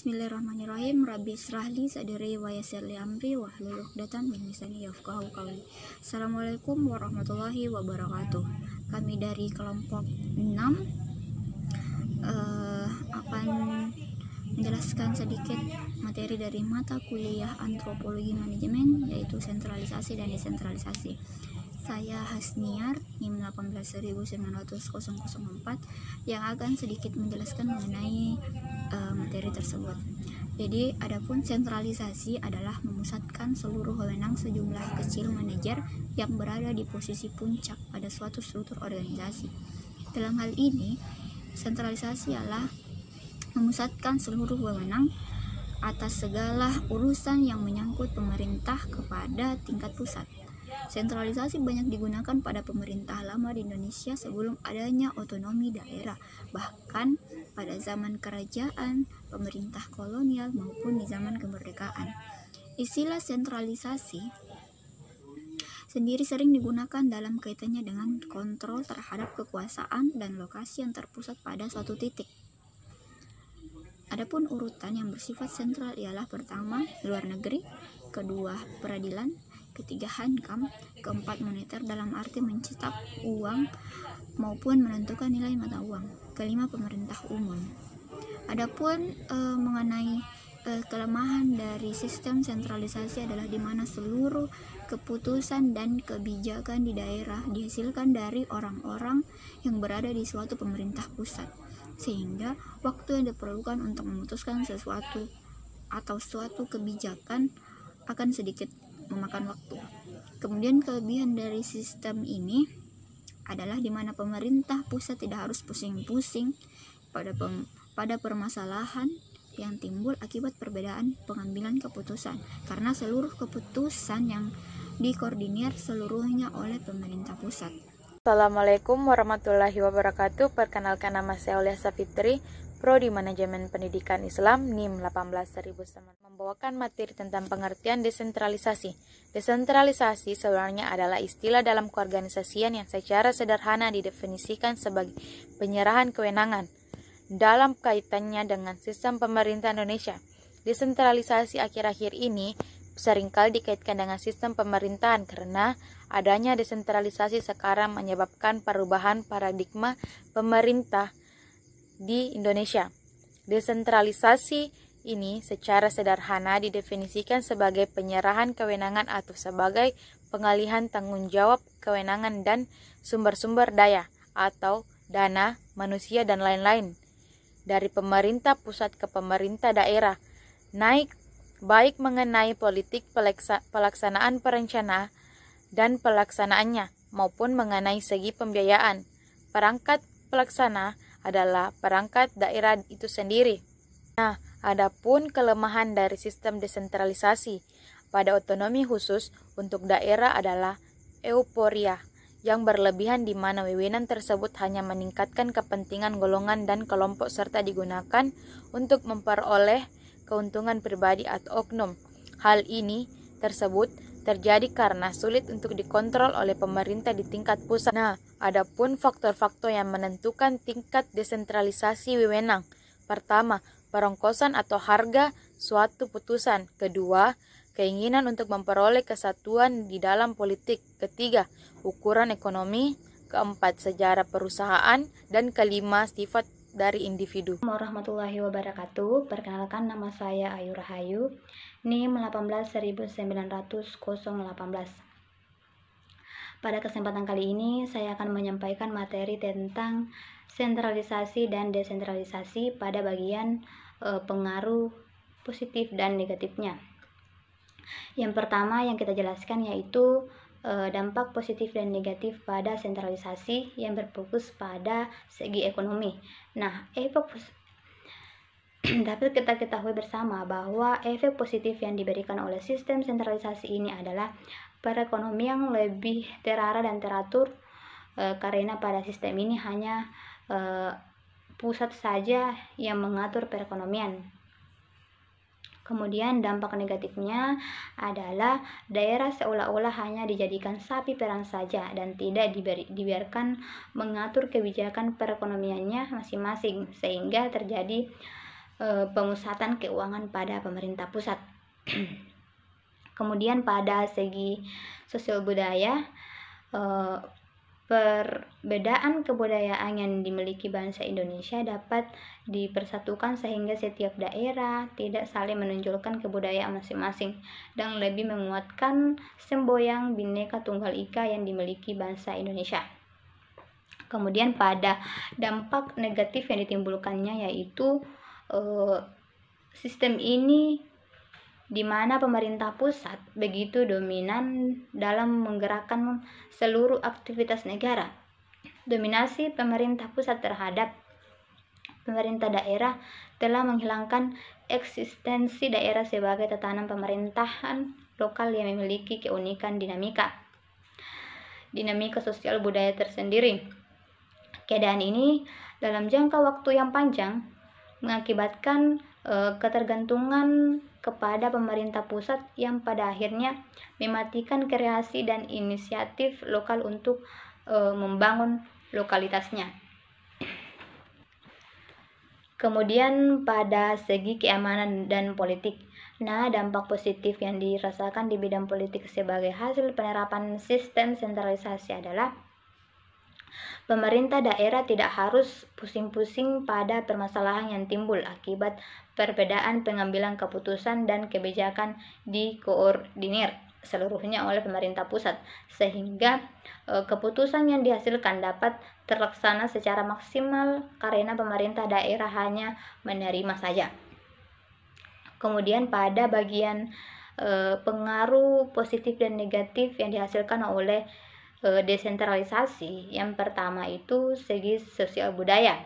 Bismillahirrahmanirrahim. Rabbi israhli sadri wa yassir li amri wahlul 'uqdatam min lisani yafqahu qawli. Assalamualaikum warahmatullahi wabarakatuh. Kami dari kelompok 6 akan menjelaskan sedikit materi dari mata kuliah Antropologi Manajemen, yaitu sentralisasi dan desentralisasi. Saya Hasniar, NIM 1890004, yang akan sedikit menjelaskan mengenai materi tersebut. Jadi, adapun sentralisasi adalah memusatkan seluruh wewenang sejumlah kecil manajer yang berada di posisi puncak pada suatu struktur organisasi. Dalam hal ini, sentralisasi adalah memusatkan seluruh wewenang atas segala urusan yang menyangkut pemerintah kepada tingkat pusat. Sentralisasi banyak digunakan pada pemerintah lama di Indonesia sebelum adanya otonomi daerah, bahkan pada zaman kerajaan, pemerintah kolonial, maupun di zaman kemerdekaan. Istilah sentralisasi sendiri sering digunakan dalam kaitannya dengan kontrol terhadap kekuasaan dan lokasi yang terpusat pada suatu titik. Adapun urutan yang bersifat sentral ialah pertama, luar negeri, kedua, peradilan, ketiga, hankam, keempat, moneter dalam arti mencetak uang maupun menentukan nilai mata uang, kelima, pemerintah umum. Adapun mengenai kelemahan dari sistem sentralisasi adalah di mana seluruh keputusan dan kebijakan di daerah dihasilkan dari orang-orang yang berada di suatu pemerintah pusat, sehingga waktu yang diperlukan untuk memutuskan sesuatu atau suatu kebijakan akan sedikit memakan waktu. Kemudian kelebihan dari sistem ini adalah di mana pemerintah pusat tidak harus pusing-pusing pada permasalahan yang timbul akibat perbedaan pengambilan keputusan, karena seluruh keputusan yang dikoordinir seluruhnya oleh pemerintah pusat. Assalamualaikum warahmatullahi wabarakatuh. Perkenalkan, nama saya Aulia Safitri, Prodi Manajemen Pendidikan Islam, NIM 18009, membawakan materi tentang pengertian desentralisasi. Desentralisasi sebenarnya adalah istilah dalam keorganisasian yang secara sederhana didefinisikan sebagai penyerahan kewenangan dalam kaitannya dengan sistem pemerintah Indonesia. Desentralisasi akhir-akhir ini seringkali dikaitkan dengan sistem pemerintahan karena adanya desentralisasi sekarang menyebabkan perubahan paradigma pemerintah di Indonesia. Desentralisasi ini secara sederhana didefinisikan sebagai penyerahan kewenangan atau sebagai pengalihan tanggung jawab kewenangan dan sumber-sumber daya atau dana, manusia, dan lain-lain dari pemerintah pusat ke pemerintah daerah, baik mengenai politik pelaksanaan perencana dan pelaksanaannya maupun mengenai segi pembiayaan. Perangkat pelaksana adalah perangkat daerah itu sendiri. Nah, adapun kelemahan dari sistem desentralisasi pada otonomi khusus untuk daerah adalah euforia yang berlebihan di mana wewenang tersebut hanya meningkatkan kepentingan golongan dan kelompok serta digunakan untuk memperoleh keuntungan pribadi atau oknum. Hal ini tersebut terjadi karena sulit untuk dikontrol oleh pemerintah di tingkat pusat. Nah, adapun faktor-faktor yang menentukan tingkat desentralisasi wewenang. Pertama, perongkosan atau harga suatu putusan. Kedua, keinginan untuk memperoleh kesatuan di dalam politik. Ketiga, ukuran ekonomi. Keempat, sejarah perusahaan. Dan kelima, sifat dari individu. Warahmatullahi wabarakatuh. Perkenalkan, nama saya Ayu Rahayu, NIM 1890018. Pada kesempatan kali ini saya akan menyampaikan materi tentang sentralisasi dan desentralisasi pada bagian pengaruh positif dan negatifnya. Yang pertama yang kita jelaskan yaitu dampak positif dan negatif pada sentralisasi yang berfokus pada segi ekonomi. Nah, dapat kita ketahui bersama bahwa efek positif yang diberikan oleh sistem sentralisasi ini adalah perekonomian lebih terarah dan teratur, karena pada sistem ini hanya pusat saja yang mengatur perekonomian. Kemudian dampak negatifnya adalah daerah seolah-olah hanya dijadikan sapi perah saja dan tidak dibiarkan mengatur kebijakan perekonomiannya masing-masing, sehingga terjadi pemusatan keuangan pada pemerintah pusat. Kemudian pada segi sosial budaya, perbedaan kebudayaan yang dimiliki bangsa Indonesia dapat dipersatukan sehingga setiap daerah tidak saling menonjolkan kebudayaan masing-masing dan lebih menguatkan semboyan Bhinneka Tunggal Ika yang dimiliki bangsa Indonesia. Kemudian pada dampak negatif yang ditimbulkannya yaitu sistem ini di mana pemerintah pusat begitu dominan dalam menggerakkan seluruh aktivitas negara. Dominasi pemerintah pusat terhadap pemerintah daerah telah menghilangkan eksistensi daerah sebagai tatanan pemerintahan lokal yang memiliki keunikan dinamika sosial budaya tersendiri. Keadaan ini dalam jangka waktu yang panjang mengakibatkan ketergantungan kepada pemerintah pusat yang pada akhirnya mematikan kreasi dan inisiatif lokal untuk membangun lokalitasnya. Kemudian pada segi keamanan dan politik, dampak positif yang dirasakan di bidang politik sebagai hasil penerapan sistem sentralisasi adalah pemerintah daerah tidak harus pusing-pusing pada permasalahan yang timbul akibat perbedaan pengambilan keputusan dan kebijakan dikoordinir seluruhnya oleh pemerintah pusat, sehingga keputusan yang dihasilkan dapat terlaksana secara maksimal karena pemerintah daerah hanya menerima saja. Kemudian pada bagian pengaruh positif dan negatif yang dihasilkan oleh desentralisasi, yang pertama itu segi sosial budaya.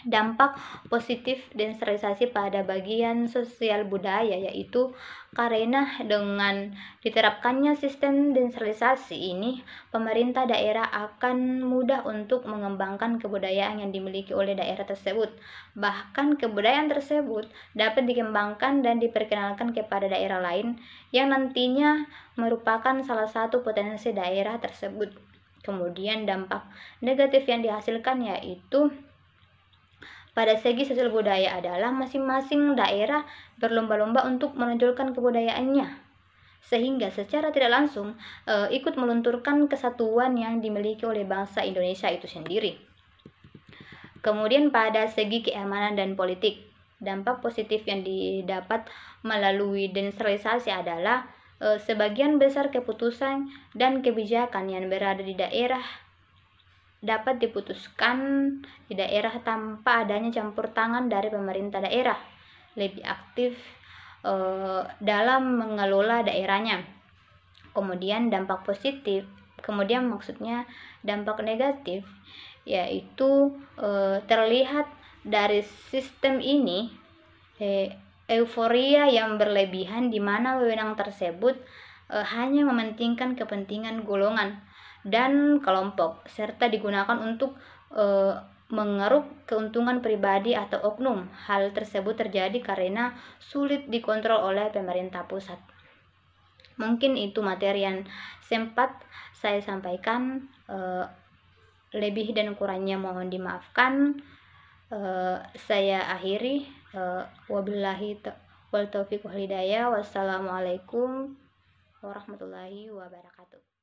Dampak positif desentralisasi pada bagian sosial budaya yaitu karena dengan diterapkannya sistem desentralisasi ini, pemerintah daerah akan mudah untuk mengembangkan kebudayaan yang dimiliki oleh daerah tersebut. Bahkan kebudayaan tersebut dapat dikembangkan dan diperkenalkan kepada daerah lain yang nantinya merupakan salah satu potensi daerah tersebut. Kemudian dampak negatif yang dihasilkan yaitu pada segi sosial budaya adalah masing-masing daerah berlomba-lomba untuk menonjolkan kebudayaannya, sehingga secara tidak langsung ikut melunturkan kesatuan yang dimiliki oleh bangsa Indonesia itu sendiri. Kemudian pada segi keamanan dan politik, dampak positif yang didapat melalui desentralisasi adalah sebagian besar keputusan dan kebijakan yang berada di daerah dapat diputuskan di daerah tanpa adanya campur tangan dari pemerintah daerah, lebih aktif dalam mengelola daerahnya. Kemudian dampak dampak negatif yaitu terlihat dari sistem ini euforia yang berlebihan di mana wewenang tersebut hanya mementingkan kepentingan golongan dan kelompok serta digunakan untuk mengeruk keuntungan pribadi atau oknum. Hal tersebut terjadi karena sulit dikontrol oleh pemerintah pusat. Mungkin itu materi yang sempat saya sampaikan, lebih dan kurangnya mohon dimaafkan. Saya akhiri, wabillahi wal taufiq wal hidayah. Wassalamualaikum warahmatullahi wabarakatuh.